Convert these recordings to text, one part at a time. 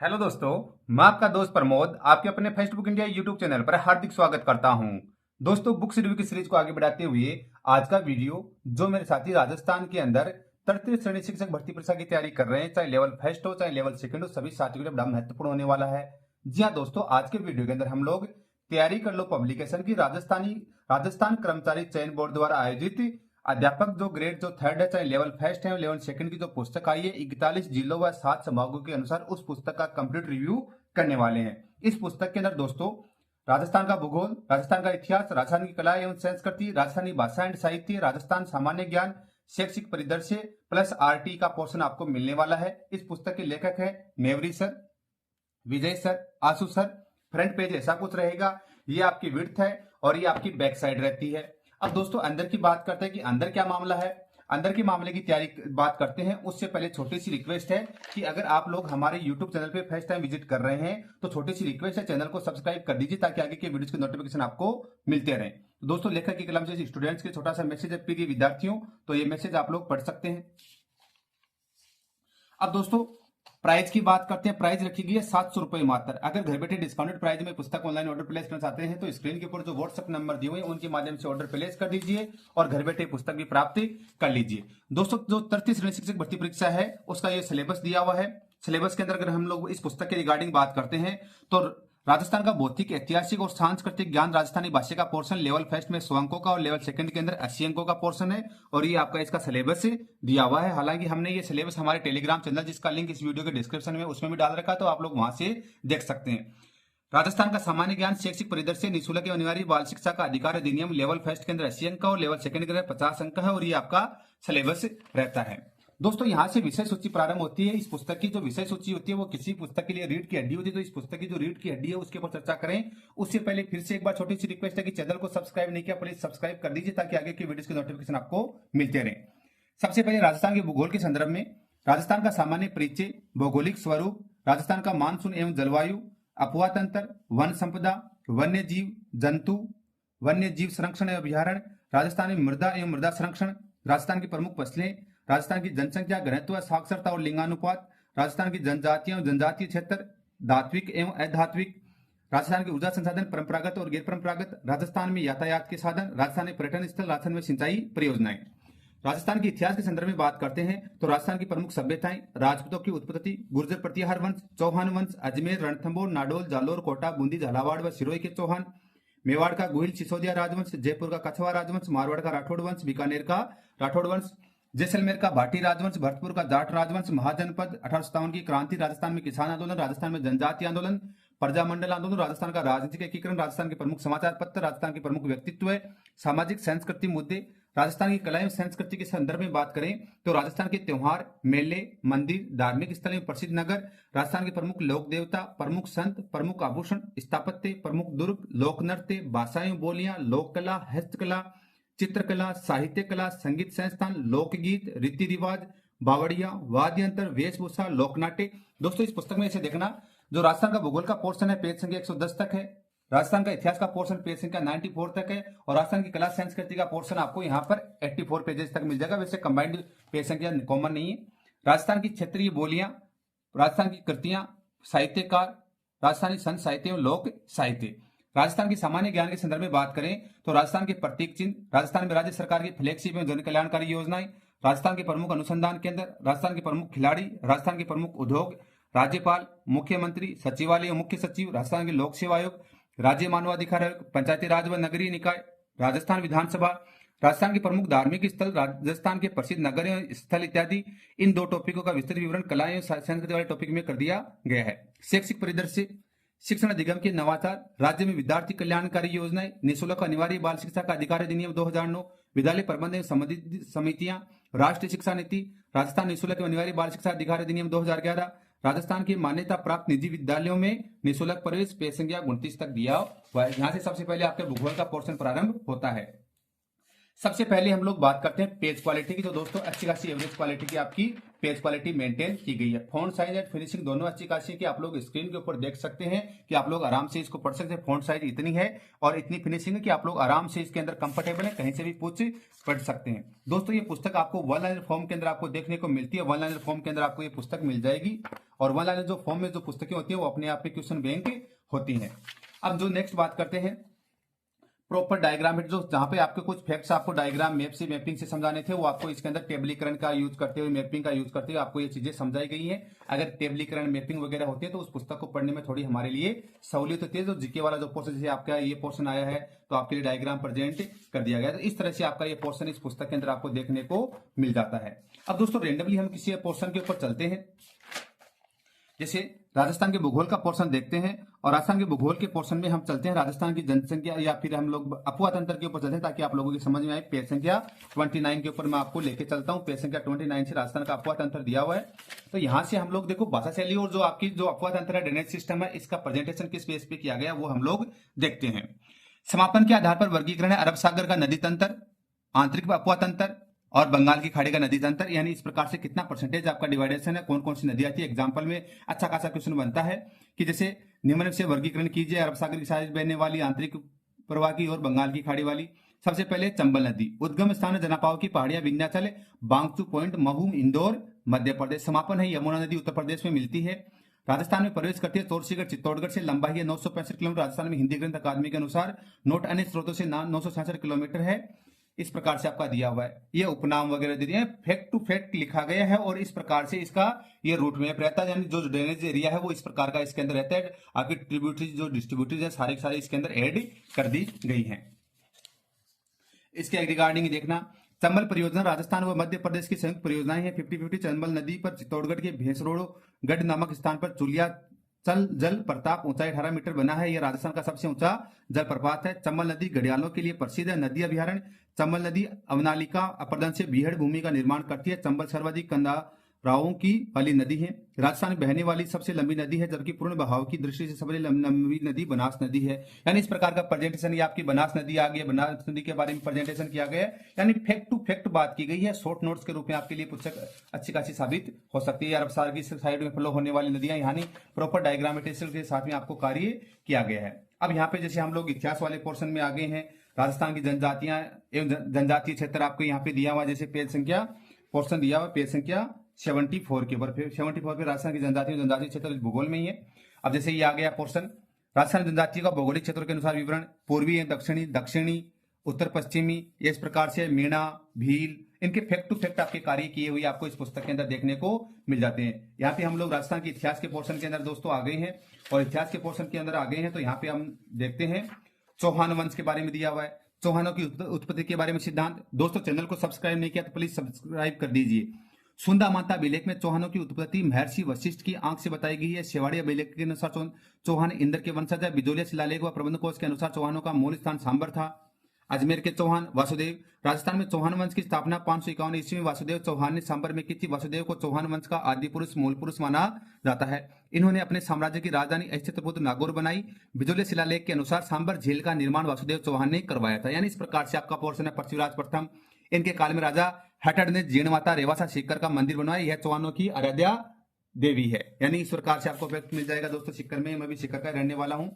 Hello दोस्तों, मैं आपका दोस्त प्रमोद आपके अपने फेसबुक इंडिया यूट्यूब चैनल पर हार्दिक स्वागत करता हूं। दोस्तों, बुक्स रिव्यू की सीरीज को आगे बढ़ाते हुए आज का वीडियो जो मेरे साथी राजस्थान के अंदर तृतीय श्रेणी शिक्षक भर्ती परीक्षा की तैयारी कर रहे हैं, चाहे लेवल फर्स्ट हो चाहे लेवल सेकंड हो, सभी साथियों के लिए बड़ा महत्वपूर्ण होने वाला है। जी हाँ दोस्तों, आज के वीडियो के अंदर हम लोग तैयारी कर लो पब्लिकेशन की राजस्थान कर्मचारी चयन बोर्ड द्वारा आयोजित अध्यापक जो ग्रेड जो थर्ड है चाहे लेवल फर्स्ट है लेवल सेकंड की जो पुस्तक आई है 41 जिलों व 7 संभागों के अनुसार उस पुस्तक का कंप्लीट रिव्यू करने वाले हैं। इस पुस्तक के अंदर दोस्तों राजस्थान का भूगोल, राजस्थान का इतिहास, राजस्थान की कला एवं संस्कृति, राजस्थानी भाषा एंड साहित्य, राजस्थान सामान्य ज्ञान, शैक्षिक परिदृश्य प्लस आरटी का पोर्शन आपको मिलने वाला है। इस पुस्तक के लेखक है नेवरी सर, विजय सर, आशु सर। फ्रंट पेज ऐसा कुछ रहेगा, ये आपकी विड्थ है और ये आपकी बैक साइड रहती है। अब दोस्तों अंदर की बात करते हैं कि अंदर क्या मामला है। अंदर के मामले की तैयारी बात करते हैं उससे पहले छोटी सी रिक्वेस्ट है कि अगर आप लोग हमारे YouTube चैनल पे फर्स्ट टाइम विजिट कर रहे हैं तो छोटी सी रिक्वेस्ट है, चैनल को सब्सक्राइब कर दीजिए ताकि आगे के वीडियोस के नोटिफिकेशन आपको मिलते रहें। तो दोस्तों लेखक की कलम से स्टूडेंट्स के छोटा सा मैसेज है प्रिय विद्यार्थियों, तो ये मैसेज आप लोग पढ़ सकते हैं। अब दोस्तों प्राइस की बात करते हैं। प्राइस रखी गई है 700 रुपए मात्र। अगर घर बैठे डिस्काउंटेड प्राइस में पुस्तक ऑनलाइन ऑर्डर प्लेस करना चाहते हैं तो स्क्रीन के ऊपर जो व्हाट्सएप नंबर दिए हुए हैं उनके माध्यम से ऑर्डर प्लेस कर दीजिए और घर बैठे पुस्तक भी प्राप्त कर लीजिए। दोस्तों जो तृतीय श्रेणी शिक्षक भर्ती परीक्षा है उसका ये सिलेबस दिया हुआ है। सिलेबस के अंदर अगर हम लोग इस पुस्तक के रिगार्डिंग बात करते हैं तो राजस्थान का भौतिक, ऐतिहासिक और सांस्कृतिक ज्ञान, राजस्थानी भाषा का पोर्शन लेवल फर्स्ट में 100 अंकों का और लेवल सेकंड के अंदर 80 अंकों का पोर्शन है और ये आपका इसका सिलेबस दिया हुआ है। हालांकि हमने ये सिलेबस हमारे टेलीग्राम चैनल जिसका लिंक इस वीडियो के डिस्क्रिप्शन में उसमें भी डाल रखा है, तो आप लोग वहां से देख सकते हैं। राजस्थान का सामान्य ज्ञान, शैक्षिक परिदृश्य, निःशुल्क एवं अनिवार्य बाल शिक्षा का अधिकार अधिनियम लेवल फर्स्ट के अंदर 80 अंक का और लेवल सेकंड के अंदर 50 अंक का है और ये आपका सिलेबस रहता है। दोस्तों यहां से विषय सूची प्रारंभ होती है। इस पुस्तक की जो विषय सूची होती है वो किसी पुस्तक के लिए रीढ़ की हड्डी होती है, तो इस पुस्तक की जो रीढ़ की हड्डी है उसके ऊपर चर्चा करें उससे पहले फिर से एक बार छोटी सी रिक्वेस्ट है कि चैनल को सब्सक्राइब नहीं किया प्लीज सब्सक्राइब कर दीजिए ताकि आगे की वीडियोस के नोटिफिकेशन आपको मिलते रहे। सबसे पहले राजस्थान के भूगोल के संदर्भ में राजस्थान का सामान्य परिचय, भौगोलिक स्वरूप, राजस्थान का मानसून एवं जलवायु, अपवा तंत्र, वन संपदा, वन्य जीव जंतु, वन्य जीव संरक्षण एवं अभ्यारण्य, राजस्थान में मृदा एवं मृदा संरक्षण, राजस्थान की प्रमुख फसलें, राजस्थान की जनसंख्या घनत्व, साक्षरता और लिंगानुपात, राजस्थान की जनजातियां और जनजातीय क्षेत्र, धात्विक एवं अधात्विक, राजस्थान की ऊर्जा संसाधन परंपरागत और गैर परंपरागत, राजस्थान में यातायात के साधन, राजस्थान में पर्यटन स्थल, राजस्थान में सिंचाई परियोजनाएं। राजस्थान के इतिहास के संदर्भ में बात करते हैं तो राजस्थान की प्रमुख सभ्यताएं, राजपूतों की उत्पत्ति, गुर्जर प्रतिहार वंश, चौहान वंश, अजमेर, रणथंभौर, नाडोल, जालोर, कोटा, बूंदी, झालावाड़ व सिरोही के चौहान, मेवाड़ का गोहिल सिसोदिया राजवंश, जयपुर का कछवा राजवंश, मारवाड़ का राठौड़ वंश, बीकानेर का राठौड़ वंश, जैसलमेर का भाटी राजवंश, भरतपुर का जाट राजवंश, महाजनपद, 1857 की क्रांति, राजस्थान में किसान आंदोलन, राजस्थान में जनजातीय आंदोलन, प्रजामंडल आंदोलन, राजस्थान का राजनीतिक एकीकरण, राजस्थान के प्रमुख समाचार पत्र, राजस्थान के प्रमुख व्यक्तित्व, सामाजिक सांस्कृतिक मुद्दे, राजस्थान की कला एवं संस्कृति के संदर्भ में बात करें तो राजस्थान के त्योहार, मेले, मंदिर, धार्मिक स्थल एवं प्रसिद्ध नगर, राजस्थान के प्रमुख लोक देवता, प्रमुख संत, प्रमुख आभूषण, स्थापत्य, प्रमुख दुर्ग, लोक नृत्य, भाषाएं, बोलियां, लोक कला, हस्तकला, चित्रकला, साहित्य कला, संगीत संस्थान, लोकगीत, रीति रिवाज, बावड़िया, वाद्य यंत्र, वेशभूषा, लोकनाट्य। दोस्तों इस पुस्तक में इसे देखना, जो राजस्थान का भूगोल का पोर्शन है पेज संख्या 110 तक है, राजस्थान का इतिहास का पोर्शन पेज संख्या 94 तक है और राजस्थान की कला संस्कृति का पोर्शन आपको यहाँ पर 84 पेजेस तक मिल जाएगा। वैसे कंबाइंड पेज संख्या कॉमन नहीं है। राजस्थान की क्षेत्रीय बोलियां, राजस्थान की कृतियां, साहित्यकार, राजस्थानी संत साहित्य एवं लोक साहित्य। राजस्थान की सामान्य ज्ञान के संदर्भ में बात करें तो राजस्थान के प्रतीक चिन्ह, राजस्थान में राज्य सरकार की फ्लैगशिप एवं जन कल्याणकारी योजनाएं, राजस्थान के प्रमुख अनुसंधान केंद्र, राजस्थान के प्रमुख खिलाड़ी, राजस्थान के प्रमुख उद्योग, राज्यपाल, मुख्यमंत्री, सचिवालय और मुख्य सचिव, राजस्थान के लोक सेवा आयोग, राज्य मानवाधिकार आयोग, पंचायती राज व नगरीय निकाय, राजस्थान विधानसभा, राजस्थान के प्रमुख धार्मिक स्थल, राजस्थान के प्रसिद्ध नगर एवं स्थल इत्यादि। इन दो टॉपिकों का विस्तृत विवरण कला एवं संस्कृति वाले टॉपिक में कर दिया गया है। शैक्षिक परिदृश्य, शिक्षण अधिगम के नवाचार, राज्य में विद्यार्थी कल्याणकारी योजनाएं, निःशुल्क अनिवार्य बाल शिक्षा का अधिकार अधिनियम 2009, विद्यालय प्रबंध एवं संबंधित समितियां, राष्ट्रीय शिक्षा नीति, राजस्थान निःशुल्क एवं अनिवार्य बाल शिक्षा अधिकार अधिनियम 2011, राजस्थान की मान्यता प्राप्त निजी विद्यालयों में निःशुल्क प्रवेश, पेज संख्या 29 तक दिया हुआ है। यहाँ से सबसे पहले आपके भूगोल का पोर्शन प्रारंभ होता है। सबसे पहले हम लोग बात करते हैं पेज क्वालिटी की। तो दोस्तों अच्छी खासी एवरेज क्वालिटी की आपकी पेज क्वालिटी मेंटेन की गई है। फॉन्ट साइज एंड फिनिशिंग दोनों अच्छी खासी की आप लोग स्क्रीन के ऊपर देख सकते हैं कि आप लोग आराम से इसको पढ़ सकते हैं। फॉन्ट साइज इतनी है और इतनी फिनिशिंग है कि आप लोग आराम से इसके अंदर कंफर्टेबल है, कहीं से भी कुछ पढ़ सकते हैं। दोस्तों ये पुस्तक आपको वन लाइनर फॉर्म के अंदर आपको देखने को मिलती है। वन लाइनर फॉर्म के अंदर आपको ये पुस्तक मिल जाएगी और वन लाइनर जो फॉर्म में जो पुस्तकें होती है वो अपने आप में क्वेश्चन बैंक होती है। अब जो नेक्स्ट बात करते हैं प्रॉपर डायग्राम है, जो जहां पे आपके कुछ फैक्ट्स आपको डायग्राम मैप से मैपिंग से समझाने थे वो आपको इसके अंदर टेबलीकरण का यूज करते हुए मैपिंग का यूज करते हुए आपको ये चीजें समझाई गई हैं। अगर टेबलीकरण मैपिंग वगैरह होती है तो उस पुस्तक को पढ़ने में थोड़ी हमारे लिए सहूलियत होती है। तो जीके वाला जो पोर्शन जैसे आपका ये पोर्शन आया है तो आपके लिए डायग्राम प्रेजेंट कर दिया गया। तो इस तरह से आपका ये पोर्शन इस पुस्तक के अंदर आपको देखने को मिल जाता है। अब दोस्तों रेंडमली हम किसी पोर्शन के ऊपर चलते हैं। जैसे राजस्थान के भूगोल का पोर्शन देखते हैं और राजस्थान के भूगोल के पोर्शन में हम चलते हैं राजस्थान की जनसंख्या या फिर हम लोग अफवाह तंत्र के ऊपर चलते हैं ताकि आप लोगों की समझ में आए। पेज संख्या 29 के ऊपर मैं आपको लेके चलता हूं। पेज संख्या 29 से राजस्थान का अफवाह तंत्र दिया हुआ है। तो यहां से हम लोग देखो भाषा शैली और जो आपकी जो अफवाह तंत्र है, ड्रेनेज सिस्टम है, इसका प्रेजेंटेशन किस बेस पे किया गया वो हम लोग देखते हैं। समापन के आधार पर वर्गीकरण है अरब सागर का नदी तंत्र, आंतरिक अफवाह तंत्र और बंगाल की खाड़ी का नदी तंत्र। यानी इस प्रकार से कितना परसेंटेज आपका डिवाइडेशन है, कौन कौन सी नदी आती है। एग्जाम्पल में अच्छा खासा क्वेश्चन बनता है कि जैसे निम्न से वर्गीकरण कीजिए अरब सागर की साइड बहने वाली, आंतरिक प्रवाह की और बंगाल की खाड़ी वाली। सबसे पहले चंबल नदी, उद्गम स्थान जनापाव की पहाड़ियां विंध्याचल, बांगचू पॉइंट, महू, इंदौर, मध्य प्रदेश। समापन है यमुना नदी, उत्तर प्रदेश में मिलती है। राजस्थान में प्रवेश करती है तोरसीगढ़ चित्तौड़गढ़ से, लंबाई है 965 किलोमीटर। राजस्थान में हिंदी ग्रंथ अकादमी के अनुसार नोट अन्य स्रोतों से 966 किलोमीटर है। इस प्रकार से आपका दिया हुआ है। ये उपनाम वगैरह दे दिए हैं, फैक्ट टू फैक्ट लिखा गया है और इस प्रकार से इसका ये रूट मैप रहता है। यानी जो ड्रेनेज एरिया है वो इस प्रकार का इसके अंदर रहता है। आपकी ट्रिब्यूटरीज जो डिस्ट्रीब्यूटरीज है सारे के सारे इसके अंदर ऐड कर दी गई हैं। इसके रिगार्डिंग देखना, चंबल परियोजना राजस्थान व मध्य प्रदेश की संयुक्त परियोजनाएं हैं। 50-50 चंबल नदी पर चित्तौड़गढ़ के भैंसरोड़ गढ़ नामक स्थान पर चुलिया चल जल प्रताप ऊंचाई 18 मीटर बना है। यह राजस्थान का सबसे ऊंचा जलप्रपात है। चंबल नदी घड़ियालों के लिए प्रसिद्ध है। नदी अभ्यारण्य, चंबल नदी अवनालिका अपर्दन से बीहड़ भूमि का निर्माण करती है। चंबल सर्वाधिक कंदाराओं की वाली नदी है। राजस्थान में बहने वाली सबसे लंबी नदी है, जबकि पूर्ण बहाव की दृष्टि से सबसे लंबी नदी बनास नदी है। यानी इस प्रकार का प्रेजेंटेशन, ये आपकी बनास नदी आ गई, बनास नदी के बारे में प्रेजेंटेशन किया गया है। यानी फैक्ट टू फैक्ट बात की गई है। शॉर्ट नोट्स के रूप में आपके लिए पुस्तक अच्छी खासी साबित हो सकती है। अरब सागर की साइड में फ्लो होने वाली नदियां, यानी प्रॉपर डायग्रामेटिक्स के साथ में आपको कार्य किया गया है। अब यहाँ पे जैसे हम लोग इतिहास वाले पोर्शन में आ गए हैं। राजस्थान की जनजातियां एवं जनजातीय क्षेत्र आपको यहाँ पे दिया हुआ, जैसे पेज संख्या पोर्शन दिया हुआ पेज संख्या 74 के ऊपर। 74 पे राजस्थान की जनजातीय क्षेत्र भूगोल में ही है। अब जैसे ये आ गया पोर्शन राजस्थान जनजातियों का भौगोलिक क्षेत्रों के अनुसार विवरण, पूर्वी एवं दक्षिणी, उत्तर पश्चिमी, इस प्रकार से मीणा, भील, इनके फैक्ट टू फैक्ट आपके कार्य किए हुए आपको इस पुस्तक के अंदर देखने को मिल जाते हैं। यहाँ पे हम लोग राजस्थान के इतिहास के पोर्शन के अंदर दोस्तों आ गए हैं और इतिहास के पोर्शन के अंदर आ गए हैं। तो यहाँ पे हम देखते हैं चौहान वंश के बारे में दिया हुआ है, चौहानों की उत्पत्ति के बारे में सिद्धांत। दोस्तों चैनल को सब्सक्राइब नहीं किया तो प्लीज सब्सक्राइब कर दीजिए। सुंदा माता अभिलेख में चौहानों की उत्पत्ति महर्षि वशिष्ठ की आंख से बताई गई है। शेवाड़ी अभिलेख के अनुसार चौहान इंद्र के वंशज है। बिजोलिया शिलालेख व प्रबंध कोश के अनुसार चौहानों का मूल स्थान सांबर था। अजमेर के चौहान वासुदेव, राजस्थान में चौहान वंश की स्थापना 551 ईस्वी में वासुदेव चौहान ने सांबर में की थी। वासुदेव को चौहान वंश का आदि पुरुष, मूल पुरुष माना जाता है। इन्होंने अपने साम्राज्य की राजधानी अस्तित्वबुद्ध नागौर बनाई। बिजोलिया शिलालेख के अनुसार सांबर झील का निर्माण वासुदेव चौहान ने करवाया था। यानी इस प्रकार से आपका पोर्शन है पृथ्वीराज प्रथम, इनके काल में राजा हटड़ ने जीर्ण माता रेवासा सीकर का मंदिर बनवाया। यह चौहानों की आराध्या देवी है। यानी इस प्रकार से आपको फैक्ट मिल जाएगा दोस्तों। सीकर में मैं भी सीकर का रहने वाला हूं।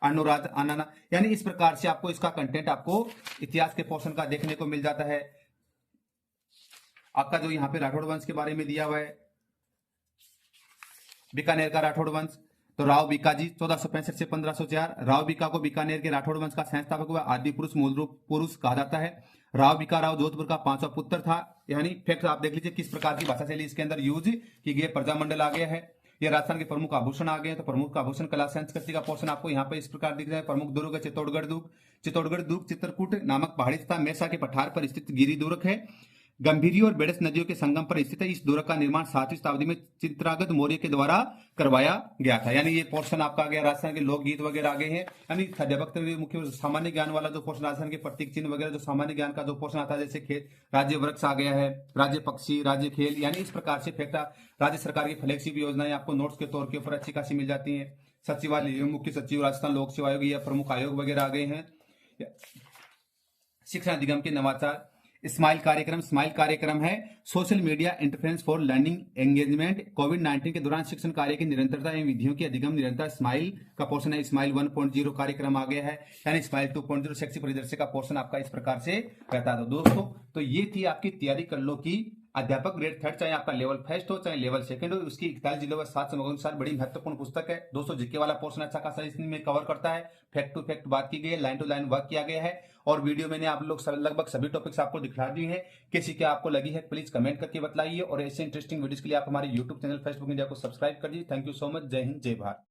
अनुराध आनाना, यानी इस प्रकार से आपको इसका कंटेंट आपको इतिहास के पोर्शन का देखने को मिल जाता है। आपका जो यहाँ पे राठौड़ वंश के बारे में दिया हुआ है, बीकानेर का राठौड़ वंश, तो राव बीकाजी 1465 से 1504। राव बीका को बीकानेर के राठौड़ वंश का संस्थापक हुआ आदि पुरुष, मूल रूप पुरुष कहा जाता है। राव बीका राव जोधपुर का 5वां पुत्र था। यानी फैक्ट आप देख लीजिए किस प्रकार की भाषा शैली इसके अंदर यूज की गई। प्रजामंडल आ गया है। ये राजस्थान के प्रमुख आभूषण आ गए हैं। तो प्रमुख आभूषण कला संस्कृति का पोर्शन आपको यहाँ पे इस प्रकार दिख रहा है। प्रमुख दुर्ग है चित्तौड़गढ़ दुर्ग। चित्तौड़गढ़ दुर्ग चित्रकूट नामक पहाड़ी तथा मेरसा के पठार पर स्थित गिरी दुर्ग है। गंभीरी और बेड़स नदियों के संगम पर स्थित है। इस दुर्ग का निर्माण 7वीं शताब्दी में चित्रागत मौर्य के द्वारा करवाया गया था। यानी ये पोर्शन आपका आ गया। राजस्थान के लोकगीत वगैरह आ गए हैं। यानी सद्यभक्त मुख्य सामान्य ज्ञान वाला जो पोर्शन, राजस्थान के प्रतीक चिन्ह वगैरह जो सामान्य ज्ञान का जो पोर्शन आता है, जैसे खेत राज्य वृक्ष आ गया है, राज्य पक्षी, राज्य खेल। यानी इस प्रकार से फैक्ट राज्य सरकार की फ्लैगशिप योजनाएं आपको नोट्स के तौर के ऊपर अच्छी खासी मिल जाती है। सचिवालय, मुख्य सचिव, राजस्थान लोक सेवा आयोग, या प्रमुख आयोग वगैरह आ गए हैं। शिक्षण अधिगम के नवाचार। स्माइल कार्यक्रम है social media interference for learning engagement. कोविड-19 के दौरान शिक्षण कार्य की निरंतरता एवं विधियों की अधिगम निरंतर स्माइल का पोर्शन है। स्माइल 1.0 कार्यक्रम आ गया है, यानी स्माइल 2.0 शैक्षिक परिदृश्य का पोर्शन आपका इस प्रकार से रहता है। दोस्तों, तो ये थी आपकी तैयारी कर लो की अध्यापक ग्रेड 3, चाहे आपका लेवल फर्स्ट हो चाहे लेवल सेकंड हो, उसकी 41 जिलों व 7 संभागों के अनुसार बड़ी महत्वपूर्ण पुस्तक है। दोस्तों, जीके वाला पोर्शन अच्छा खासा इसमें कवर करता है, फैक्ट टू फैक्ट बात की गई है, लाइन टू लाइन वर्क किया गया है, और वीडियो मैंने आप लोग लगभग सभी टॉपिक्स आपको दिखा दिए हैं। कैसी क्या आपको लगी है प्लीज कमेंट करके बताइए, और ऐसे इंटरेस्टिंग वीडियोस के लिए आप हमारे यूट्यूब चैनल फेसबुक इंडिया को सब्सक्राइब कर दीजिए। Thank you so much. जय हिंद, जय भारत।